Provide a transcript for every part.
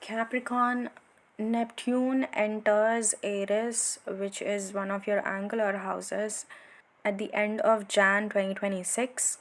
Capricorn, Neptune enters Aries, which is one of your angular houses, at the end of Jan 2026.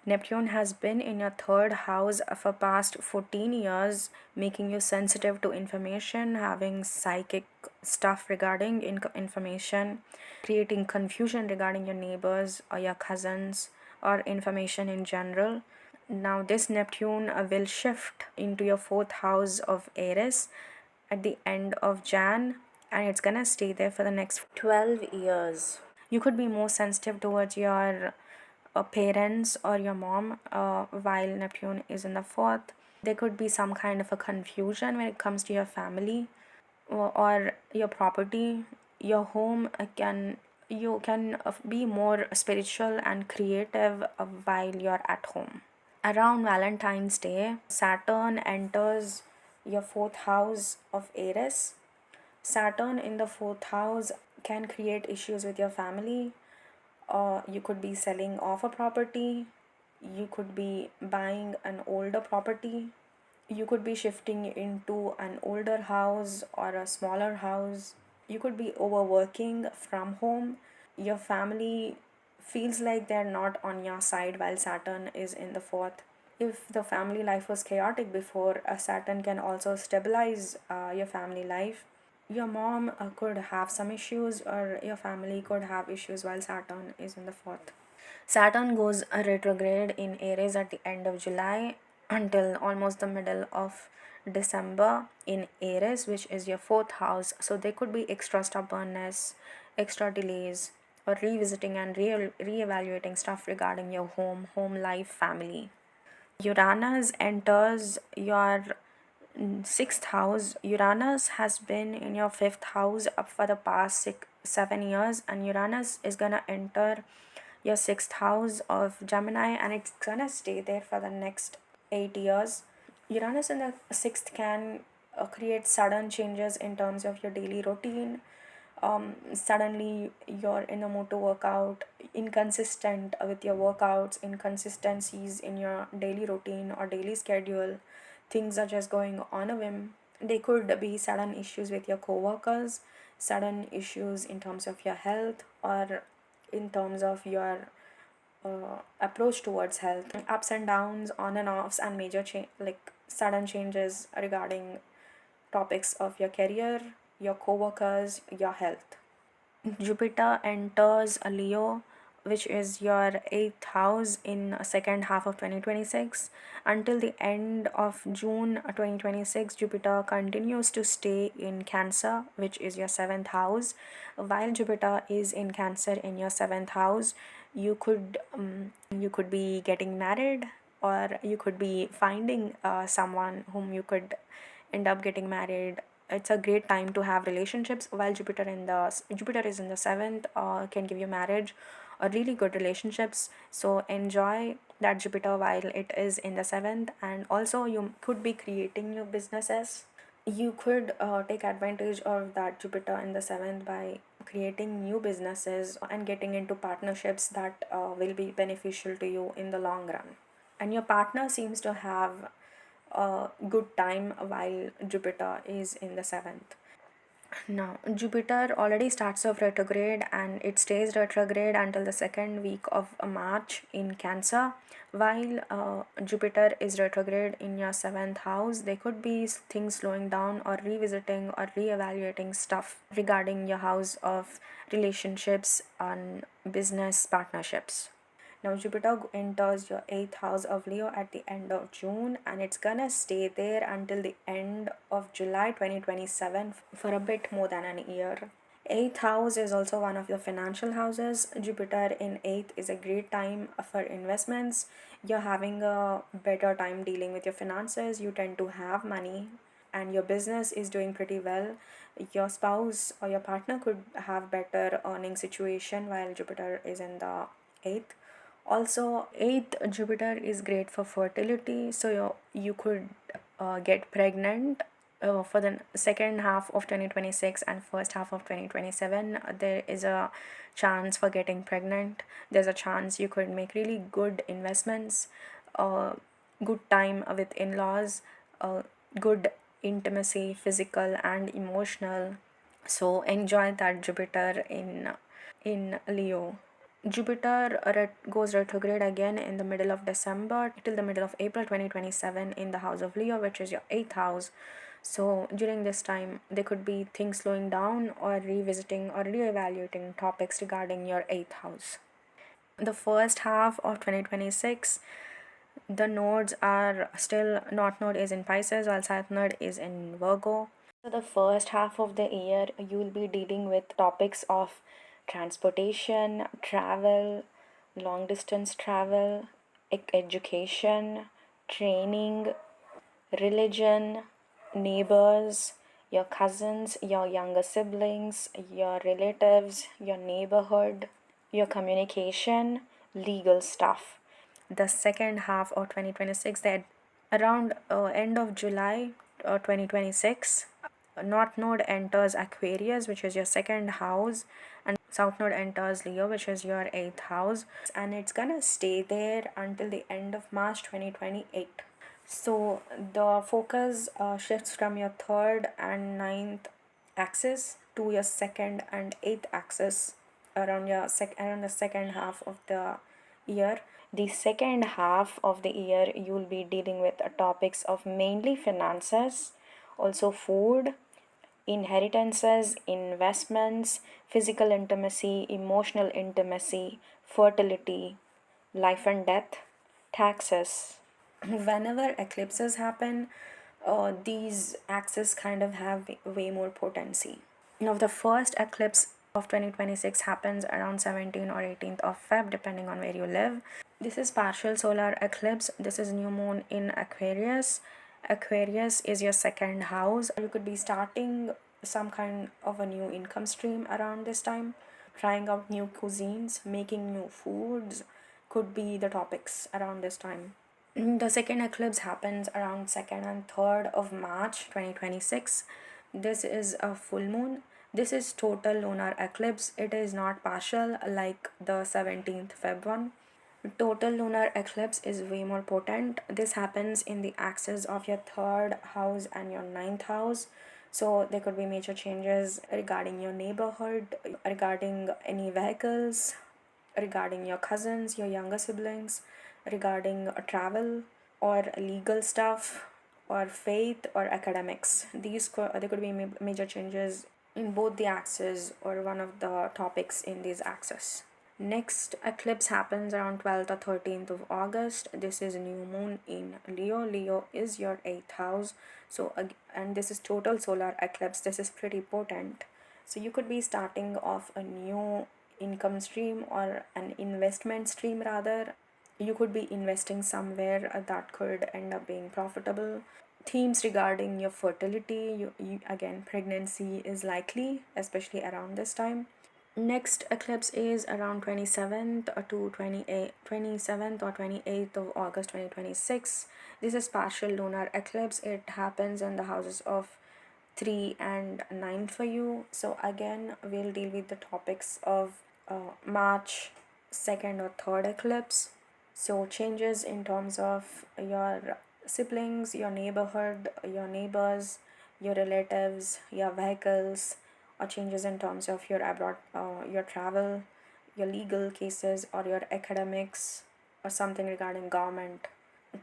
Neptune has been in your third house for past 14 years, making you sensitive to information, having psychic stuff regarding information, creating confusion regarding your neighbors or your cousins or information in general. Now, this Neptune will shift into your fourth house of Aries at the end of Jan, and it's gonna stay there for the next 12 years. You could be more sensitive towards your parents or your mom while Neptune is in the fourth. There could be some kind of a confusion when it comes to your family or your property. Your home can you can be more spiritual and creative while you're at home. Around Valentine's Day, Saturn enters your fourth house of Aries. Saturn in the fourth house can create issues with your family, or you could be selling off a property, you could be buying an older property, you could be shifting into an older house or a smaller house, you could be overworking from home. Your family feels like they're not on your side while Saturn is in the fourth. If the family life was chaotic before, a Saturn can also stabilize your family life. Your mom could have some issues, or your family could have issues while Saturn is in the fourth. Saturn goes retrograde in Aries at the end of July until almost the middle of December in Aries, which is your fourth house. So there could be extra stubbornness, extra delays, or revisiting and re-evaluating stuff regarding your home life, family. Uranus enters your sixth house. Uranus has been in your fifth house up for the past 7 years, and Uranus is gonna enter your sixth house of Gemini, and it's gonna stay there for the next 8 years. Uranus in the sixth can create sudden changes in terms of your daily routine. Suddenly you're in a mood to work out, inconsistent with your workouts, inconsistencies in your daily routine or daily schedule, things are just going on a whim. They could be sudden issues with your coworkers, sudden issues in terms of your health, or in terms of your approach towards health, ups and downs, on and offs, and major change, like sudden changes regarding topics of your career, your co-workers, your health. Jupiter enters a Leo, which is your eighth house in second half of 2026. Until the end of June 2026, Jupiter continues to stay in Cancer, which is your seventh house. While Jupiter is in Cancer in your seventh house, you could be getting married, or you could be finding someone whom you could end up getting married. It's a great time to have relationships while Jupiter is in the seventh, can give you marriage or really good relationships. So enjoy that Jupiter while it is in the seventh, and also you could be creating new businesses. You could take advantage of that Jupiter in the seventh by creating new businesses and getting into partnerships that will be beneficial to you in the long run. And your partner seems to have a good time while Jupiter is in the seventh. Now, Jupiter already starts off retrograde, and it stays retrograde until the second week of March in Cancer. While Jupiter is retrograde in your seventh house, there could be things slowing down or revisiting or re-evaluating stuff regarding your house of relationships and business partnerships. Now, Jupiter enters your eighth house of Leo at the end of June, and it's gonna stay there until the end of July 2027 for a bit more than an year. Eighth house is also one of the financial houses. Jupiter in eighth is a great time for investments. You're having a better time dealing with your finances. You tend to have money, and your business is doing pretty well. Your spouse or your partner could have better earning situation while Jupiter is in the eighth. Also, eighth Jupiter is great for fertility, so you could get pregnant for the second half of 2026 and first half of 2027. There is a chance for getting pregnant. There's a chance you could make really good investments, good time with in-laws, good intimacy, physical and emotional. So enjoy that Jupiter in Leo. Jupiter goes retrograde again in the middle of December till the middle of April 2027 in the house of Leo, which is your eighth house. So during this time, there could be things slowing down or revisiting or reevaluating topics regarding your eighth house. The first half of 2026, the nodes are still, North Node is in Pisces while South Node is in Virgo. So the first half of the year, you will be dealing with topics of transportation, travel, long distance travel, education, training, religion, neighbors, your cousins, your younger siblings, your relatives, your neighborhood, your communication, legal stuff. The second half of 2026, that around end of July 2026, North Node enters Aquarius, which is your second house, and South Node enters Leo, which is your eighth house, and it's gonna stay there until the end of March 2028. So the focus shifts from your third and ninth axis to your second and eighth axis around around the second half of the year. The second half of the year, you will be dealing with topics of mainly finances, also food, inheritances, investments, physical intimacy, emotional intimacy, fertility, life and death, taxes. Whenever eclipses happen, these axes kind of have way more potency. Now, the first eclipse of 2026 happens around 17th or 18th of Feb, depending on where you live. This is partial solar eclipse. This is new moon in Aquarius. Aquarius is your second house. You could be starting some kind of a new income stream around this time, trying out new cuisines, making new foods could be the topics around this time. The second eclipse happens around 2nd and 3rd of March 2026. This is a full moon. This is total lunar eclipse. It is not partial like the 17th Feb one. Total lunar eclipse is way more potent. This happens in the axis of your third house and your ninth house. So there could be major changes regarding your neighborhood, regarding any vehicles, regarding your cousins, your younger siblings, regarding travel or legal stuff or faith or academics. There could be major changes in both the axes or one of the topics in these axes. Next eclipse happens around 12th or 13th of August. This is new moon in Leo. Leo is your eighth house. So and this is total solar eclipse. This is pretty potent. So you could be starting off a new income stream or an investment stream rather. You could be investing somewhere that could end up being profitable. Themes regarding your fertility, you again, pregnancy is likely, especially around this time. Next eclipse is around 27th to 27th or 28th of August 2026. This is partial lunar eclipse. It happens in the houses of 3 and 9 for you. So again, we'll deal with the topics of March 2nd or 3rd eclipse. So changes in terms of your siblings, your neighborhood, your neighbors, your relatives, your vehicles, or changes in terms of your abroad, your travel, your legal cases, or your academics, or something regarding government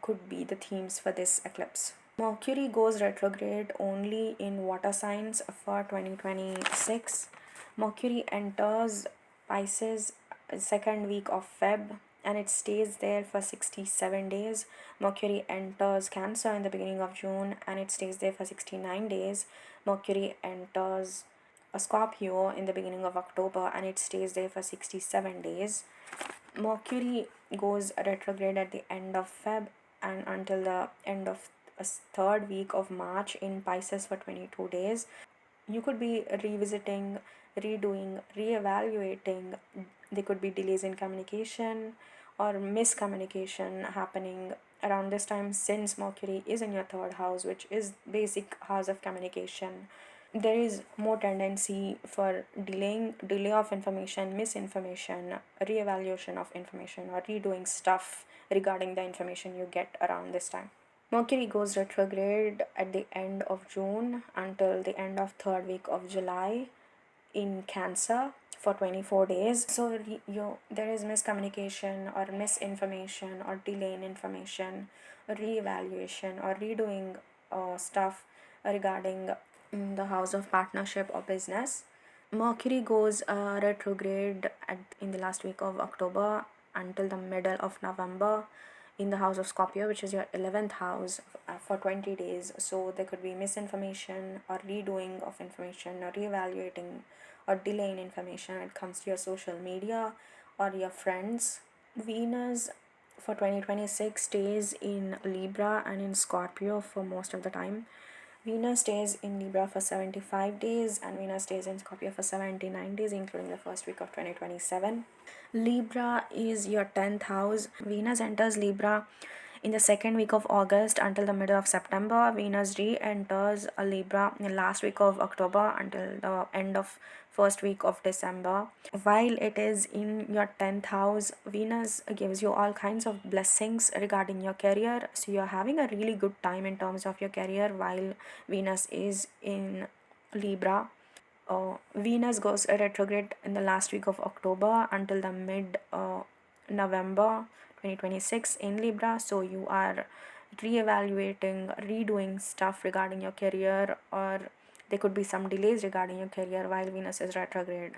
could be the themes for this eclipse. Mercury goes retrograde only in water signs for 2026. Mercury enters Pisces second week of Feb and it stays there for 67 days. Mercury enters Cancer in the beginning of June and it stays there for 69 days. Mercury enters a Scorpio in the beginning of October and it stays there for 67 days. Mercury goes retrograde at the end of Feb and until the end of a third week of March in Pisces for 22 days. You could be revisiting, redoing, reevaluating. There could be delays in communication or miscommunication happening around this time since Mercury is in your third house, which is basic house of communication. There is more tendency for delay of information, misinformation, reevaluation of information, or redoing stuff regarding the information you get around this time. Mercury goes retrograde at the end of June until the end of third week of July in Cancer for 24 days. So there is miscommunication or misinformation or delay in information, reevaluation or redoing stuff regarding the house of partnership or business. Mercury goes retrograde in the last week of October until the middle of November in the house of Scorpio, which is your 11th house, for 20 days. So there could be misinformation or redoing of information or reevaluating or delay in information when it comes to your social media or your friends. Venus for 2026 stays in Libra and in Scorpio for most of the time. Venus stays in Libra for 75 days and Venus stays in Scorpio for 79 days, including the first week of 2027. Libra is your 10th house. Venus enters Libra in the second week of August until the middle of September. Venus re-enters Libra in the last week of October until the end of first week of December. While it is in your 10th house, Venus gives you all kinds of blessings regarding your career. So you're having a really good time in terms of your career while Venus is in Libra. Venus goes retrograde in the last week of October until the mid November 2026 in Libra. So you are re-evaluating, redoing stuff regarding your career, or there could be some delays regarding your career while Venus is retrograde.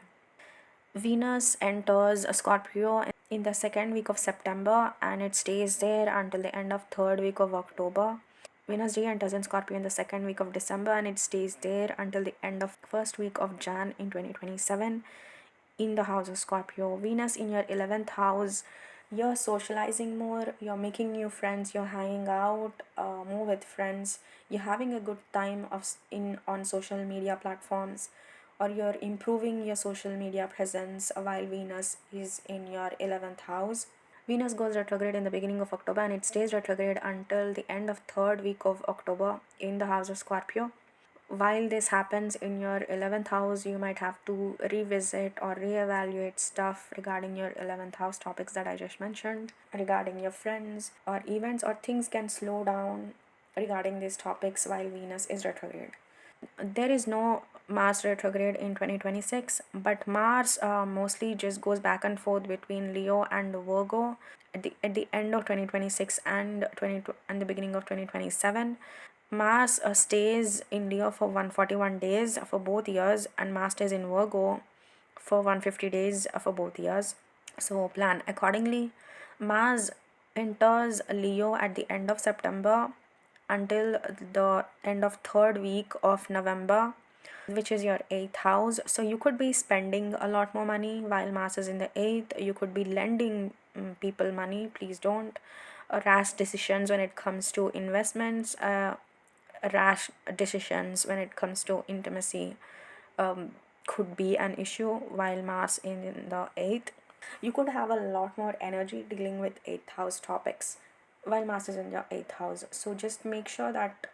Venus enters Scorpio in the second week of September and it stays there until the end of third week of October. Venus re-enters in Scorpio in the second week of December and it stays there until the end of first week of Jan in 2027 in the house of Scorpio. Venus in your 11th house, you're socializing more, you're making new friends, you're hanging out more with friends, you're having a good time on social media platforms, or you're improving your social media presence while Venus is in your 11th house. Venus goes retrograde in the beginning of October and it stays retrograde until the end of third week of October in the house of Scorpio. While this happens in your 11th house, you might have to revisit or reevaluate stuff regarding your 11th house topics that I just mentioned, regarding your friends or events, or things can slow down regarding these topics while Venus is retrograde. There is no Mars retrograde in 2026, but Mars mostly just goes back and forth between Leo and Virgo at the end of 2026 and the beginning of 2027. Mars stays in Leo for 141 days for both years, and Mars stays in Virgo for 150 days for both years. So plan accordingly. Mars enters Leo at the end of September until the end of third week of November, which is your 8th house. So you could be spending a lot more money while Mars is in the 8th. You could be lending people money. Please don't. Rash decisions when it comes to investments, rash decisions when it comes to intimacy could be an issue while Mars in the 8th. You could have a lot more energy dealing with 8th house topics while Mars is in your 8th house. So just make sure that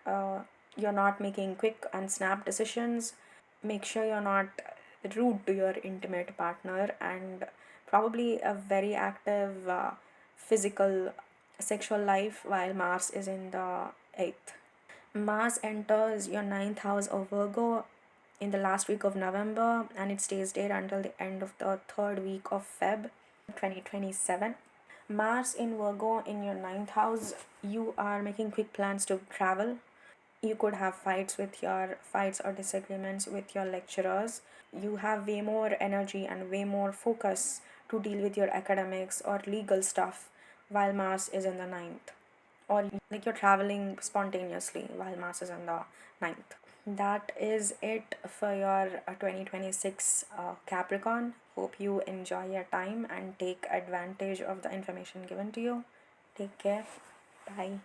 you're not making quick and snap decisions. Make sure you're not rude to your intimate partner, and probably a very active physical sexual life while Mars is in the 8th. Mars enters your 9th house of Virgo in the last week of November and it stays there until the end of the third week of Feb 2027. Mars in Virgo in your 9th house, you are making quick plans to travel. You could have fights or disagreements with your lecturers. You have way more energy and way more focus to deal with your academics or legal stuff while Mars is in the 9th, or like you're traveling spontaneously while Mars is in the 9th. That is it for your 2026 Capricorn. Hope you enjoy your time and take advantage of the information given to you. Take care. Bye.